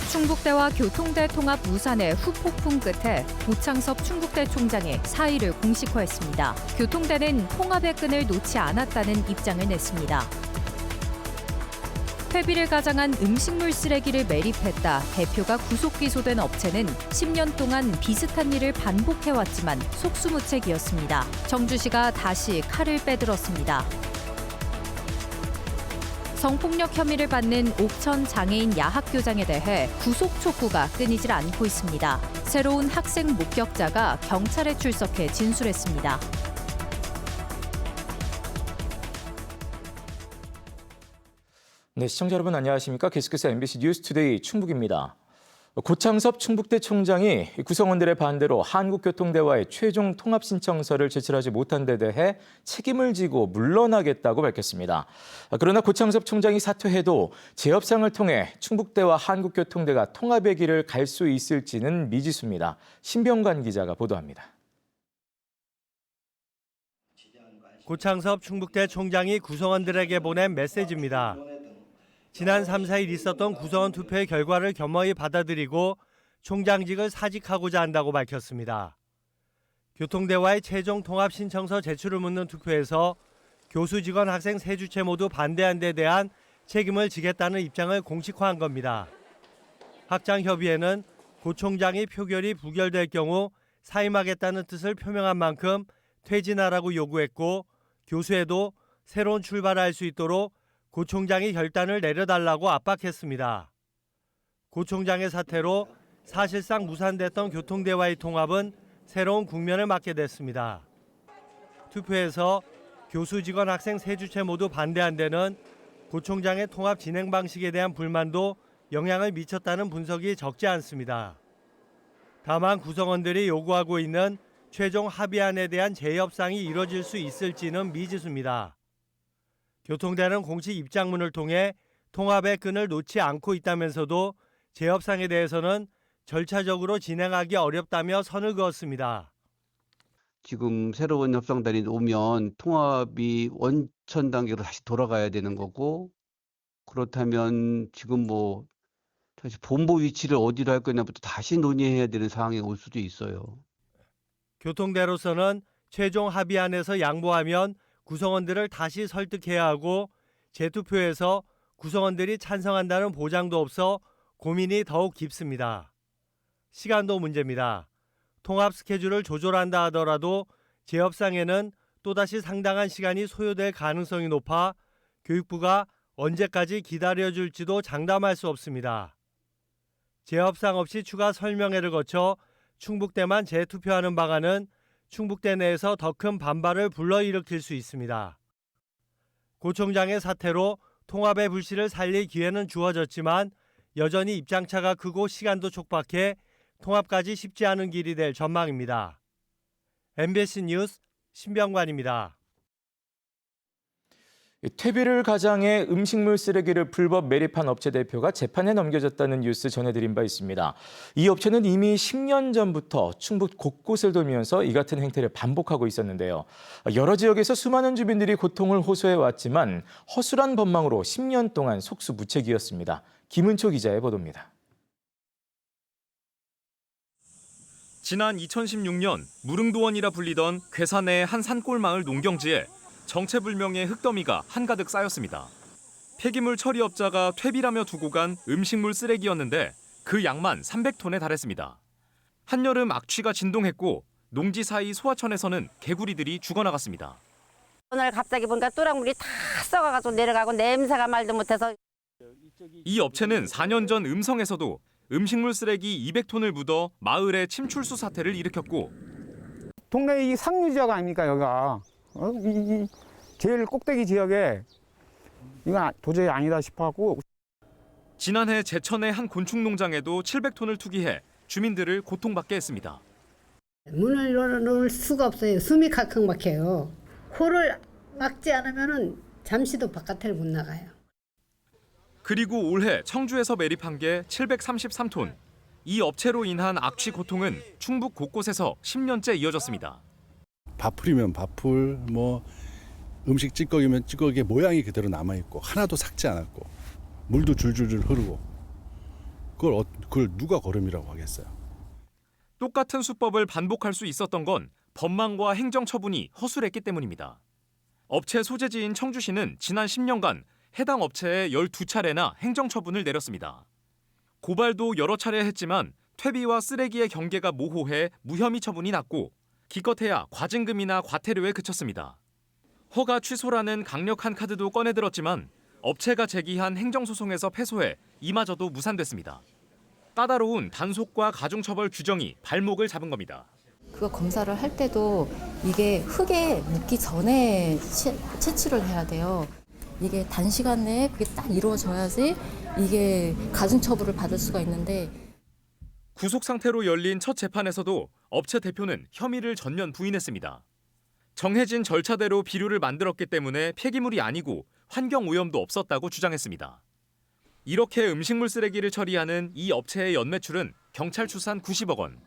충북대와 교통대 통합 무산의 후폭풍 끝에 고창섭 충북대 총장이 사의를 공식화했습니다. 교통대는 통합의 끈을 놓지 않았다는 입장을 냈습니다. 폐비를 가장한 음식물 쓰레기를 매립했다. 대표가 구속 기소된 업체는 10년 동안 비슷한 일을 반복해왔지만 속수무책이었습니다. 정주시가 다시 칼을 빼들었습니다. 성폭력 혐의를 받는 옥천 장애인 야학교장에 대해 구속 촉구가 끊이질 않고 있습니다. 새로운 학생 목격자가 경찰에 출석해 진술했습니다. 네, 시청자 여러분 안녕하십니까? 계속해서 MBC 뉴스투데이 충북입니다. 고창섭 충북대 총장이 구성원들의 반대로 한국교통대와의 최종 통합 신청서를 제출하지 못한 데 대해 책임을 지고 물러나겠다고 밝혔습니다. 그러나 고창섭 총장이 사퇴해도 재협상을 통해 충북대와 한국교통대가 통합의 길을 갈 수 있을지는 미지수입니다. 신병관 기자가 보도합니다. 고창섭 충북대 총장이 구성원들에게 보낸 메시지입니다. 지난 3, 4일 있었던 구성원 투표의 결과를 겸허히 받아들이고 총장직을 사직하고자 한다고 밝혔습니다. 교통대와의 최종 통합 신청서 제출을 묻는 투표에서 교수, 직원, 학생 세 주체 모두 반대한 데 대한 책임을 지겠다는 입장을 공식화한 겁니다. 학장협의회는 고 총장이 표결이 부결될 경우 사임하겠다는 뜻을 표명한 만큼 퇴진하라고 요구했고, 교수회도 새로운 출발을 할 수 있도록 고 총장이 결단을 내려달라고 압박했습니다. 고 총장의 사태로 사실상 무산됐던 교통대와의 통합은 새로운 국면을 맞게 됐습니다. 투표에서 교수, 직원, 학생 세 주체 모두 반대한 데는 고 총장의 통합 진행 방식에 대한 불만도 영향을 미쳤다는 분석이 적지 않습니다. 다만 구성원들이 요구하고 있는 최종 합의안에 대한 재협상이 이뤄질 수 있을지는 미지수입니다. 교통대는 공식 입장문을 통해 통합의 끈을 놓지 않고 있다면서도 재협상에 대해서는 절차적으로 진행하기 어렵다며 선을 그었습니다. 지금 새로운 협상단이 오면 통합이 원천 단계로 다시 돌아가야 되는 거고, 그렇다면 지금 다시 본부 위치를 어디로 할 거냐부터 다시 논의해야 되는 상황이 올 수도 있어요. 교통대로서는 최종 합의안에서 양보하면 구성원들을 다시 설득해야 하고, 재투표에서 구성원들이 찬성한다는 보장도 없어 고민이 더욱 깊습니다. 시간도 문제입니다. 통합 스케줄을 조절한다 하더라도 재협상에는 또다시 상당한 시간이 소요될 가능성이 높아 교육부가 언제까지 기다려줄지도 장담할 수 없습니다. 재협상 없이 추가 설명회를 거쳐 충북대만 재투표하는 방안은 충북대 내에서 더 큰 반발을 불러일으킬 수 있습니다. 고 총장의 사태로 통합의 불씨를 살릴 기회는 주어졌지만 여전히 입장차가 크고 시간도 촉박해 통합까지 쉽지 않은 길이 될 전망입니다. MBC 뉴스 신병관입니다. 퇴비를 가장해 음식물 쓰레기를 불법 매립한 업체 대표가 재판에 넘겨졌다는 뉴스 전해드린 바 있습니다. 이 업체는 이미 10년 전부터 충북 곳곳을 돌면서 이 같은 행태를 반복하고 있었는데요. 여러 지역에서 수많은 주민들이 고통을 호소해왔지만 허술한 법망으로 10년 동안 속수무책이었습니다. 김은초 기자의 보도입니다. 지난 2016년 무릉도원이라 불리던 괴산의 한 산골마을 농경지에 정체불명의 흙더미가 한가득 쌓였습니다. 폐기물 처리업자가 퇴비라며 두고 간 음식물 쓰레기였는데 그 양만 300톤에 달했습니다. 한여름 악취가 진동했고 농지 사이 소하천에서는 개구리들이 죽어나갔습니다. 오늘 갑자기 보니까 또랑물이 다 썩어가지고 내려가고 냄새가 말도 못해서. 이 업체는 4년 전 음성에서도 음식물 쓰레기 200톤을 묻어 마을의 침출수 사태를 일으켰고, 동네 이 상류 지역 아닙니까 여기가. 이 제일 꼭대기 지역에 이건 도저히 아니다 싶어갖고. 지난해 제천의 한 곤충 농장에도 700톤을 투기해 주민들을 고통받게 했습니다. 문을 열어놓을 수가 없어요. 숨이 칵칵 막혀요. 코를 막지 않으면 잠시도 바깥을 못 나가요. 그리고 올해 청주에서 매립한 게 733톤. 이 업체로 인한 악취 고통은 충북 곳곳에서 10년째 이어졌습니다. 밥풀이면 밥풀, 음식 찌꺼기면 찌꺼기의 모양이 그대로 남아있고 하나도 삭지 않았고 물도 줄줄줄 흐르고 그걸 누가 거름이라고 하겠어요. 똑같은 수법을 반복할 수 있었던 건 법망과 행정처분이 허술했기 때문입니다. 업체 소재지인 청주시는 지난 10년간 해당 업체에 12차례나 행정처분을 내렸습니다. 고발도 여러 차례 했지만 퇴비와 쓰레기의 경계가 모호해 무혐의 처분이 났고 기껏해야 과징금이나 과태료에 그쳤습니다. 허가 취소라는 강력한 카드도 꺼내들었지만 업체가 제기한 행정소송에서 패소해 이마저도 무산됐습니다. 까다로운 단속과 가중처벌 규정이 발목을 잡은 겁니다. 그거 검사를 할 때도 이게 흙에 묻기 전에 채취를 해야 돼요. 이게 단시간 내에 그게 딱 이루어져야지 이게 가중처벌을 받을 수가 있는데. 구속 상태로 열린 첫 재판에서도 업체 대표는 혐의를 전면 부인했습니다. 정해진 절차대로 비료를 만들었기 때문에 폐기물이 아니고 환경오염도 없었다고 주장했습니다. 이렇게 음식물 쓰레기를 처리하는 이 업체의 연매출은 경찰 추산 90억 원.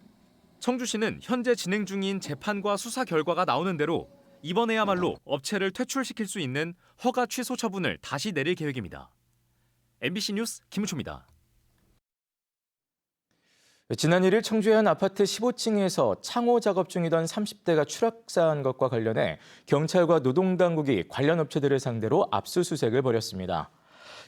청주시는 현재 진행 중인 재판과 수사 결과가 나오는 대로 이번에야말로 업체를 퇴출시킬 수 있는 허가 취소 처분을 다시 내릴 계획입니다. MBC 뉴스 김우초입니다. 지난 1일 청주의 한 아파트 15층에서 창호 작업 중이던 30대가 추락사한 것과 관련해 경찰과 노동당국이 관련 업체들을 상대로 압수수색을 벌였습니다.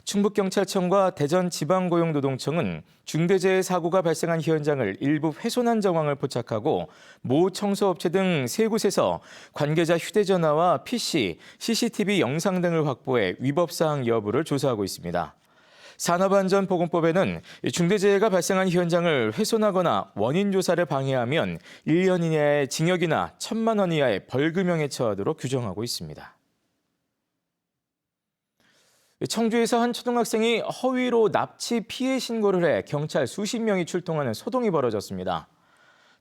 충북경찰청과 대전지방고용노동청은 중대재해 사고가 발생한 현장을 일부 훼손한 정황을 포착하고 모 청소업체 등 3곳에서 관계자 휴대전화와 PC, CCTV 영상 등을 확보해 위법사항 여부를 조사하고 있습니다. 산업안전보건법에는 중대재해가 발생한 현장을 훼손하거나 원인 조사를 방해하면 1년 이하의 징역이나 1,000만 원 이하의 벌금형에 처하도록 규정하고 있습니다. 청주에서 한 초등학생이 허위로 납치 피해 신고를 해 경찰 수십 명이 출동하는 소동이 벌어졌습니다.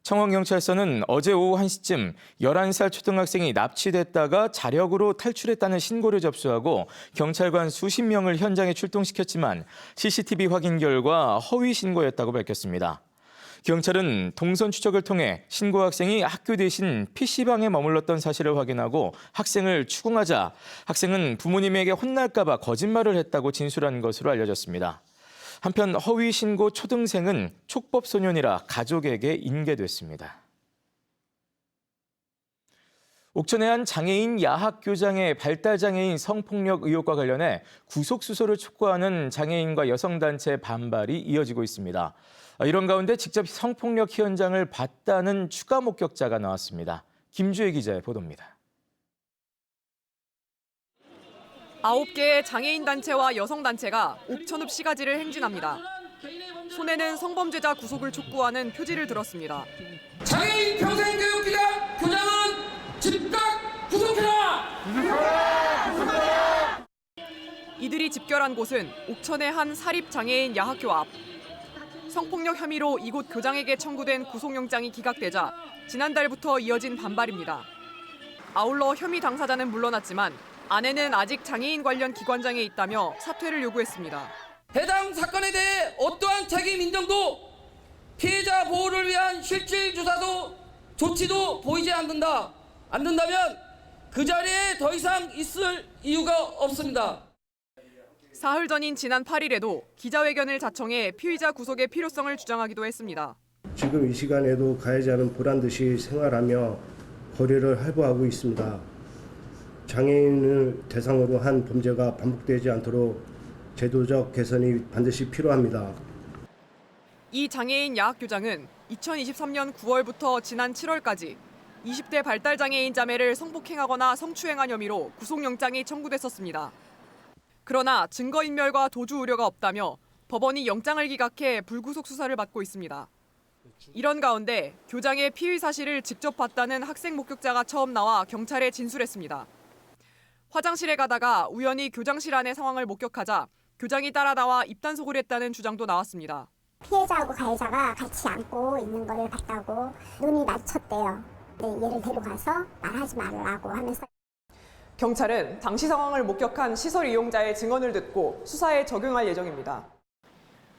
청원경찰서는 어제 오후 1시쯤 11살 초등학생이 납치됐다가 자력으로 탈출했다는 신고를 접수하고 경찰관 수십 명을 현장에 출동시켰지만 CCTV 확인 결과 허위 신고였다고 밝혔습니다. 경찰은 동선 추적을 통해 신고 학생이 학교 대신 PC방에 머물렀던 사실을 확인하고 학생을 추궁하자 학생은 부모님에게 혼날까 봐 거짓말을 했다고 진술한 것으로 알려졌습니다. 한편 허위 신고 초등생은 촉법소년이라 가족에게 인계됐습니다. 옥천의 한 장애인 야학교장의 발달장애인 성폭력 의혹과 관련해 구속수사를 촉구하는 장애인과 여성단체 반발이 이어지고 있습니다. 이런 가운데 직접 성폭력 현장을 봤다는 추가 목격자가 나왔습니다. 김주혜 기자의 보도입니다. 9개의 장애인 단체와 여성 단체가 옥천읍 시가지를 행진합니다. 손에는 성범죄자 구속을 촉구하는 표지를 들었습니다. 장애인 평생교육기관 교장은 즉각 구속해라! 이들이 집결한 곳은 옥천의 한 사립장애인 야학교 앞. 성폭력 혐의로 이곳 교장에게 청구된 구속영장이 기각되자 지난달부터 이어진 반발입니다. 아울러 혐의 당사자는 물러났지만 아내는 아직 장애인 관련 기관장에 있다며 사퇴를 요구했습니다. 해당 사건에 대해 어떠한 책임 인정도 피해자 보호를 위한 실질 조사도 조치도 보이지 않는다면 그 자리에 더 이상 있을 이유가 없습니다. 사흘 전인 지난 8일에도 기자회견을 자청해 피의자 구속의 필요성을 주장하기도 했습니다. 지금 이 시간에도 가해자는 보란듯이 생활하며 거리를 할부하고 있습니다. 장애인을 대상으로 한 범죄가 반복되지 않도록 제도적 개선이 반드시 필요합니다. 이 장애인 야학교장은 2023년 9월부터 지난 7월까지 20대 발달장애인 자매를 성폭행하거나 성추행한 혐의로 구속영장이 청구됐었습니다. 그러나 증거인멸과 도주 우려가 없다며 법원이 영장을 기각해 불구속 수사를 받고 있습니다. 이런 가운데 교장의 피의 사실을 직접 봤다는 학생 목격자가 처음 나와 경찰에 진술했습니다. 화장실에 가다가 우연히 교장실 안의 상황을 목격하자 교장이 따라 나와 입단속을 했다는 주장도 나왔습니다. 피해자하고 가해자가 같이 앉고 있는 걸 봤다고 눈이 마주쳤대요. 얘를 데려가서 말하지 말라고 하면서. 경찰은 당시 상황을 목격한 시설 이용자의 증언을 듣고 수사에 적용할 예정입니다.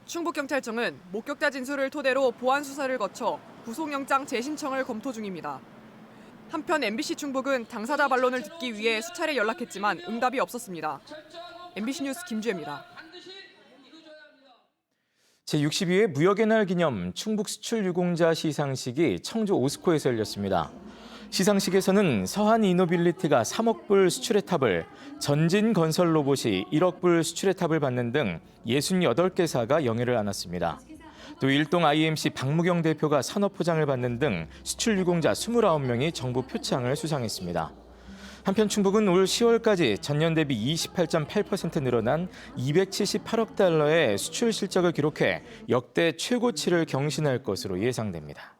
충북경찰청은 목격자 진술을 토대로 보안 수사를 거쳐 구속영장 재신청을 검토 중입니다. 한편 MBC 충북은 당사자 반론을 듣기 위해 수차례 연락했지만 응답이 없었습니다. MBC 뉴스 김주혜입니다. 제62회 무역의 날 기념 충북 수출 유공자 시상식이 청주 오스코에서 열렸습니다. 시상식에서는 서한 이노빌리티가 3억 불 수출의 탑을, 전진 건설 로봇이 1억 불 수출의 탑을 받는 등 68개사가 영예를 안았습니다. 또 일동 IMC 박무경 대표가 산업포장을 받는 등 수출 유공자 29명이 정부 표창을 수상했습니다. 한편 충북은 올 10월까지 전년 대비 28.8% 늘어난 278억 달러의 수출 실적을 기록해 역대 최고치를 경신할 것으로 예상됩니다.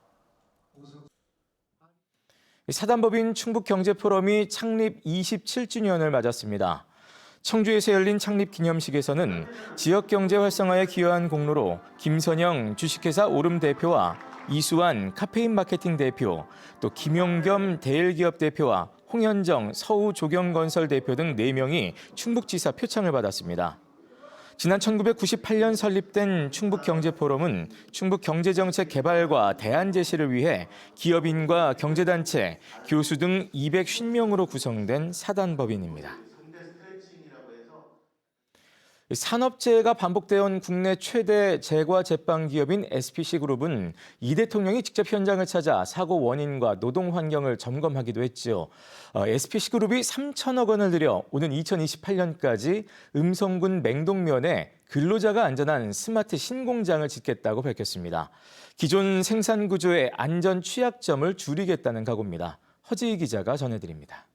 사단법인 충북경제포럼이 창립 27주년을 맞았습니다. 청주에서 열린 창립 기념식에서는 지역경제 활성화에 기여한 공로로 김선영 주식회사 오름 대표와 이수환 카페인 마케팅 대표, 또 김용겸 대일기업 대표와 홍현정 서우조경건설 대표 등 4명이 충북지사 표창을 받았습니다. 지난 1998년 설립된 충북경제포럼은 충북 경제정책 개발과 대안 제시를 위해 기업인과 경제단체, 교수 등 250명으로 구성된 사단법인입니다. 산업재해가 반복되어온 국내 최대 제과 제빵 기업인 SPC그룹은 이 대통령이 직접 현장을 찾아 사고 원인과 노동 환경을 점검하기도 했죠. SPC그룹이 3천억 원을 들여 오는 2028년까지 음성군 맹동면에 근로자가 안전한 스마트 신공장을 짓겠다고 밝혔습니다. 기존 생산 구조의 안전 취약점을 줄이겠다는 각오입니다. 허지희 기자가 전해드립니다.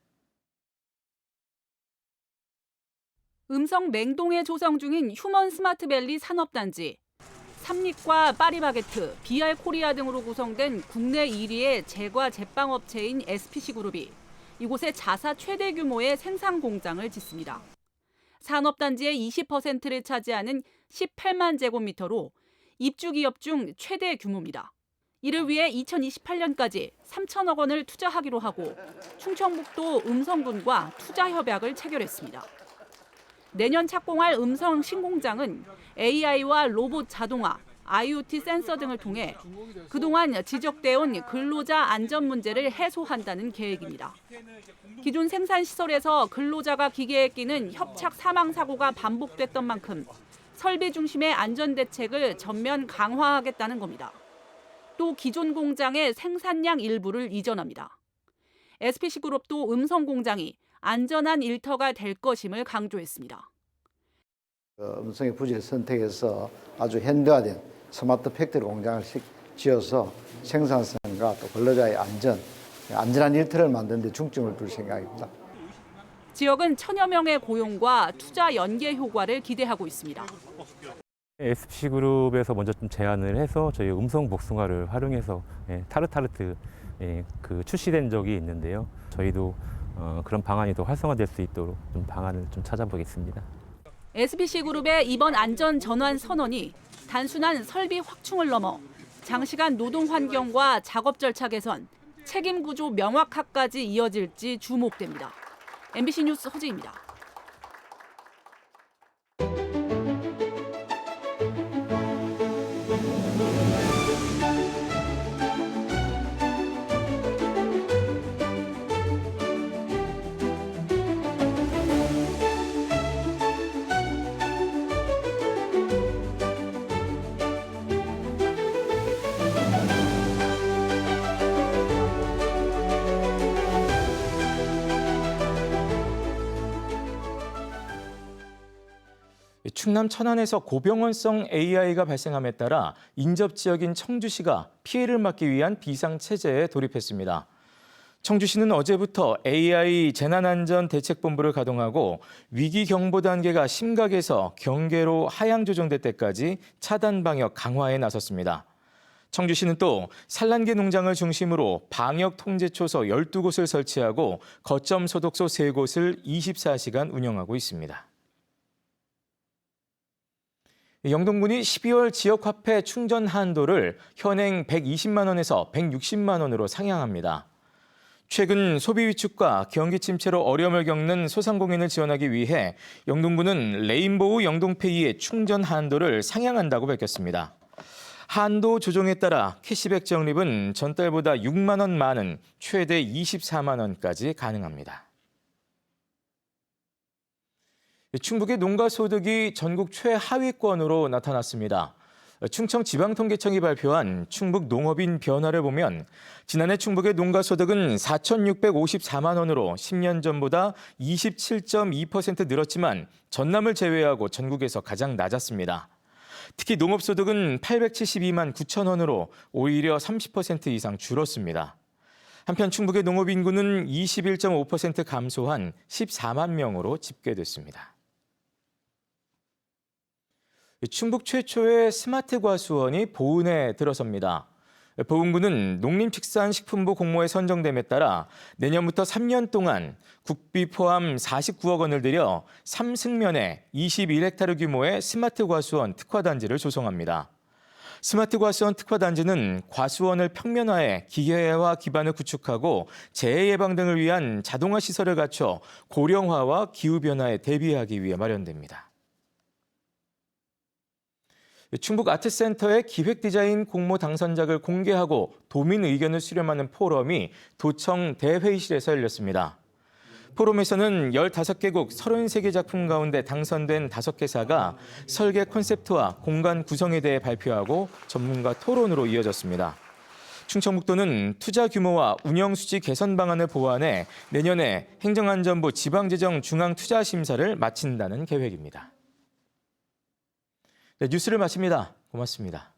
음성 맹동에 조성 중인 휴먼 스마트밸리 산업단지. 삼립과 파리바게트, BR 코리아 등으로 구성된 국내 1위의 제과 제빵업체인 SPC그룹이 이곳에 자사 최대 규모의 생산 공장을 짓습니다. 산업단지의 20%를 차지하는 18만 제곱미터로 입주 기업 중 최대 규모입니다. 이를 위해 2028년까지 3천억 원을 투자하기로 하고 충청북도 음성군과 투자 협약을 체결했습니다. 내년 착공할 음성 신공장은 AI와 로봇 자동화, IoT 센서 등을 통해 그동안 지적되어 온 근로자 안전 문제를 해소한다는 계획입니다. 기존 생산시설에서 근로자가 기계에 끼는 협착 사망 사고가 반복됐던 만큼 설비 중심의 안전 대책을 전면 강화하겠다는 겁니다. 또 기존 공장의 생산량 일부를 이전합니다. SPC그룹도 음성 공장이 안전한 일터가 될 것임을 강조했습니다. 음성의 부지를 선택해서 아주 현대화된 스마트 팩토리 공장을 지어서 생산성과 또 근로자의 안전한 일터를 만드는 데 중점을 둘 생각입니다. 지역은 천여 명의 고용과 투자 연계 효과를 기대하고 있습니다. SPC그룹에서 먼저 좀 제안을 해서 저희 음성 복숭아를 활용해서 타르타르트 출시된 적이 있는데요. 저희도 그런 방안이 더 활성화될 수 있도록 좀 방안을 좀 찾아보겠습니다. SPC그룹의 이번 안전 전환 선언이 단순한 설비 확충을 넘어 장시간 노동 환경과 작업 절차 개선, 책임 구조 명확화까지 이어질지 주목됩니다. MBC 뉴스 허지입니다. 충남 천안에서 고병원성 AI가 발생함에 따라 인접 지역인 청주시가 피해를 막기 위한 비상체제에 돌입했습니다. 청주시는 어제부터 AI 재난안전대책본부를 가동하고 위기 경보 단계가 심각에서 경계로 하향 조정될 때까지 차단 방역 강화에 나섰습니다. 청주시는 또 산란계 농장을 중심으로 방역 통제초소 12곳을 설치하고 거점 소독소 3곳을 24시간 운영하고 있습니다. 영동군이 12월 지역화폐 충전 한도를 현행 120만 원에서 160만 원으로 상향합니다. 최근 소비 위축과 경기 침체로 어려움을 겪는 소상공인을 지원하기 위해 영동군은 레인보우 영동페이의 충전 한도를 상향한다고 밝혔습니다. 한도 조정에 따라 캐시백 적립은 전달보다 6만 원 많은 최대 24만 원까지 가능합니다. 충북의 농가 소득이 전국 최하위권으로 나타났습니다. 충청지방통계청이 발표한 충북 농업인 변화를 보면 지난해 충북의 농가소득은 4,654만 원으로 10년 전보다 27.2% 늘었지만 전남을 제외하고 전국에서 가장 낮았습니다. 특히 농업소득은 872만 9천 원으로 오히려 30% 이상 줄었습니다. 한편 충북의 농업인구는 21.5% 감소한 14만 명으로 집계됐습니다. 충북 최초의 스마트 과수원이 보은에 들어섭니다. 보은군은 농림축산식품부 공모에 선정됨에 따라 내년부터 3년 동안 국비 포함 49억 원을 들여 3승면에 21헥타르 규모의 스마트 과수원 특화단지를 조성합니다. 스마트 과수원 특화단지는 과수원을 평면화해 기계화 기반을 구축하고 재해 예방 등을 위한 자동화 시설을 갖춰 고령화와 기후변화에 대비하기 위해 마련됩니다. 충북 아트센터의 기획디자인 공모 당선작을 공개하고 도민 의견을 수렴하는 포럼이 도청 대회의실에서 열렸습니다. 포럼에서는 15개국 33개 작품 가운데 당선된 5개사가 설계 콘셉트와 공간 구성에 대해 발표하고 전문가 토론으로 이어졌습니다. 충청북도는 투자 규모와 운영 수지 개선 방안을 보완해 내년에 행정안전부 지방재정 중앙투자심사를 마친다는 계획입니다. 네, 뉴스를 마칩니다. 고맙습니다.